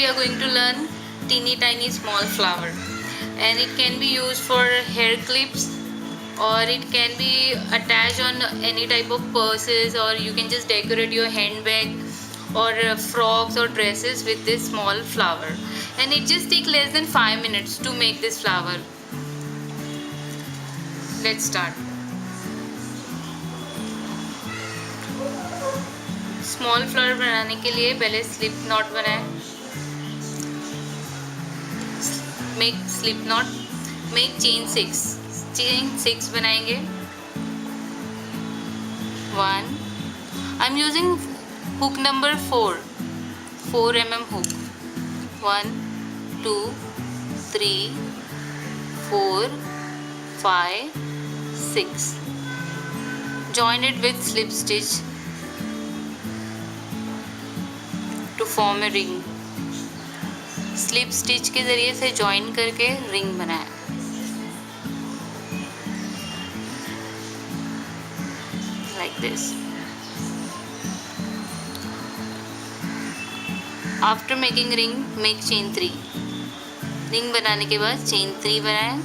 we are going to learn teeny tiny small flower, and it can be used for hair clips, or it can be attached on any type of purses, or you can just decorate your handbag or frocks or dresses with this small flower. And it just takes less than 5 minutes to make this flower. Let's start. Small flower बनाने के लिए पहले slip not बनाएं. Make slip not, make chain 6 बनाएंगे. 1, I am using hook number 4 mm hook. 1 2 3 4 5 6. join it with slip stitch to form a ring. Slip stitch के ज़रिए से join करके रिंग बनाएं. Like this. After making ring, make chain 3. Ring बनाने के बाद chain 3 बनाएं.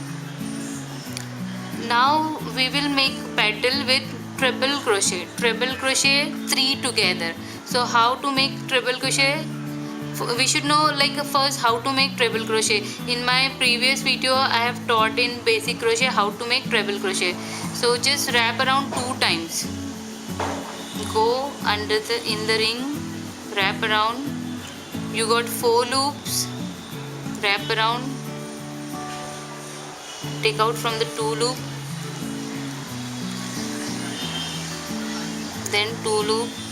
Now we will make petal with triple crochet 3 together. So how to make triple crochet? We should know first how to make triple crochet. In my previous video I have taught in basic crochet how to make triple crochet. So just wrap around 2 times. Go under in the ring, wrap around. You got 4 loops. Wrap around. Take out from the 2 loop. Then 2 loop.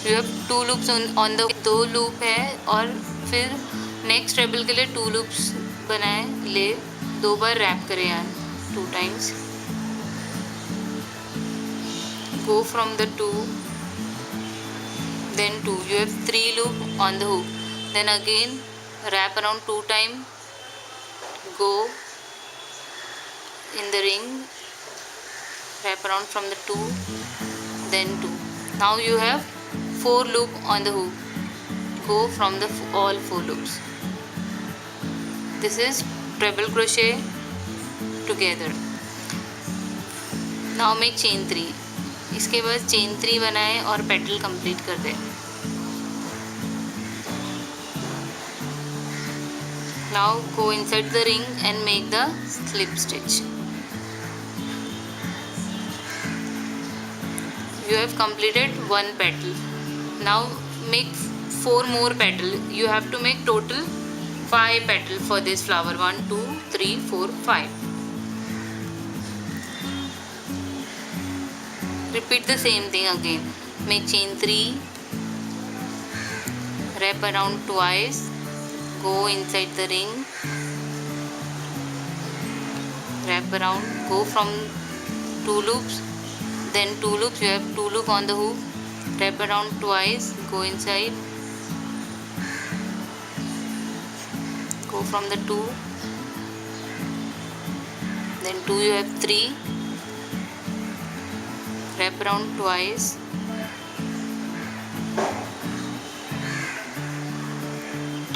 You have 2 loops on the 2 loop है, और फिर next treble के लिए 2 loops बनाए. ले 2 बार rap करें यार, 2 times. Go from the 2, then 2. You have 3 loop on the hook. Then again wrap around 2 times. Go in the ring, wrap around from the 2, then 2. Now you have 4 loop on the hook. Go from the all 4 loops. This is treble crochet together. Now make chain 3. इसके बाद chain 3 बनाएं और petal complete कर दें. Now go inside the ring and make the slip stitch. You have completed 1 petal. Now make 4 more petal. You have to make total 5 petal for this flower. 1 2 3 4 5. Repeat the same thing again. Make chain 3, wrap around twice, go inside the ring, wrap around, go from 2 loops, then 2 loops. You have 2 loop on the hook. Wrap around twice, go inside, go from the 2, then 2 you have 3, wrap around twice,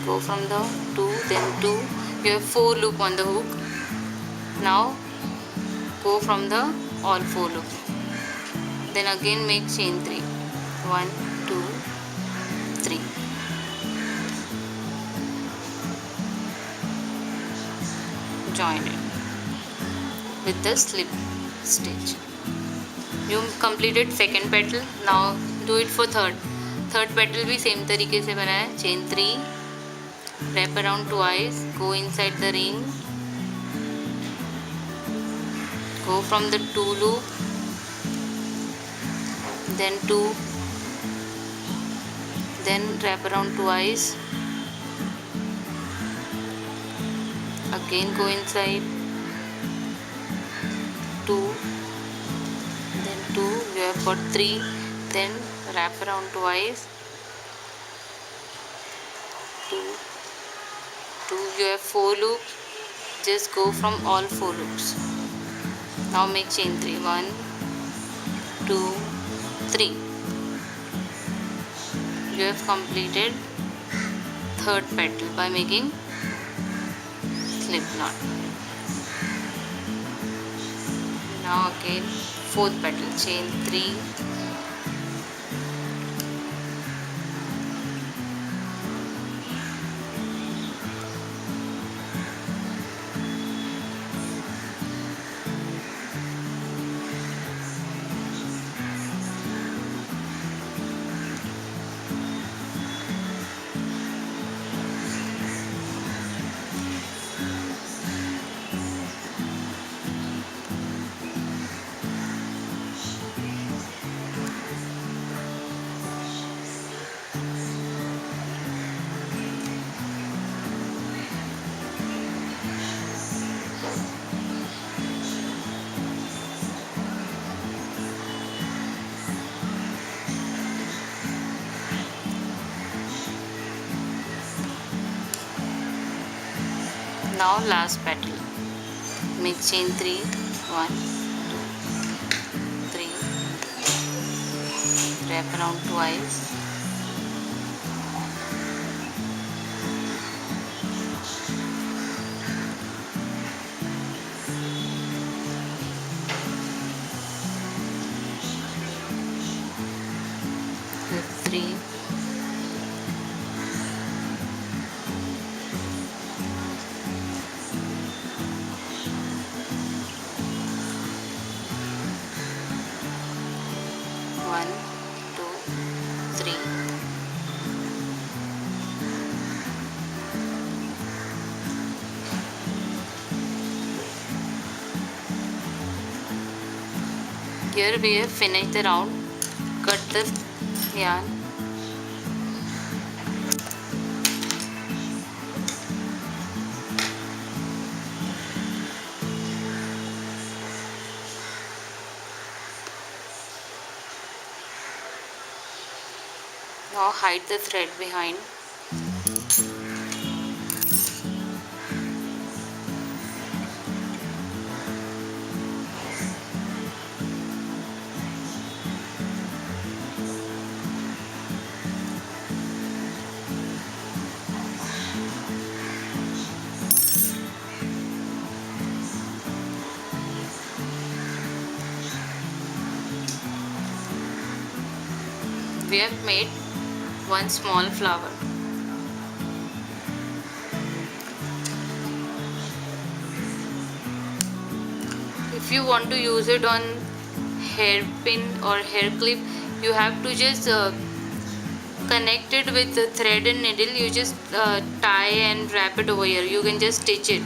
go from the 2, then 2. You have 4 loop on the hook. Now go from the all 4 loops. Then again make chain 3. 1 2 3. Join it with the slip stitch. You completed second petal. Now do it for third petal भी same तरीके से बनाए. chain 3, wrap around twice, go inside the ring, go from the 2 loop, then 2, then wrap around twice, again go inside, 2, then 2. You have got 3, then wrap around twice, 2 2. You have 4 loops. Just go from all 4 loops. Now make chain 3. 1 2 3. You have completed third petal by making slip knot. Now again fourth petal, chain 3, now last petal, make chain 3, 1, 2, 3, wrap around twice, with 3, 1, 2, 3. Here we have finished the round. Cut the yarn. Now hide the thread behind. We have made one small flower. If you want to use it on hairpin or hair clip, you have to just connect it with the thread and needle. You just tie and wrap it over here. You can just stitch it.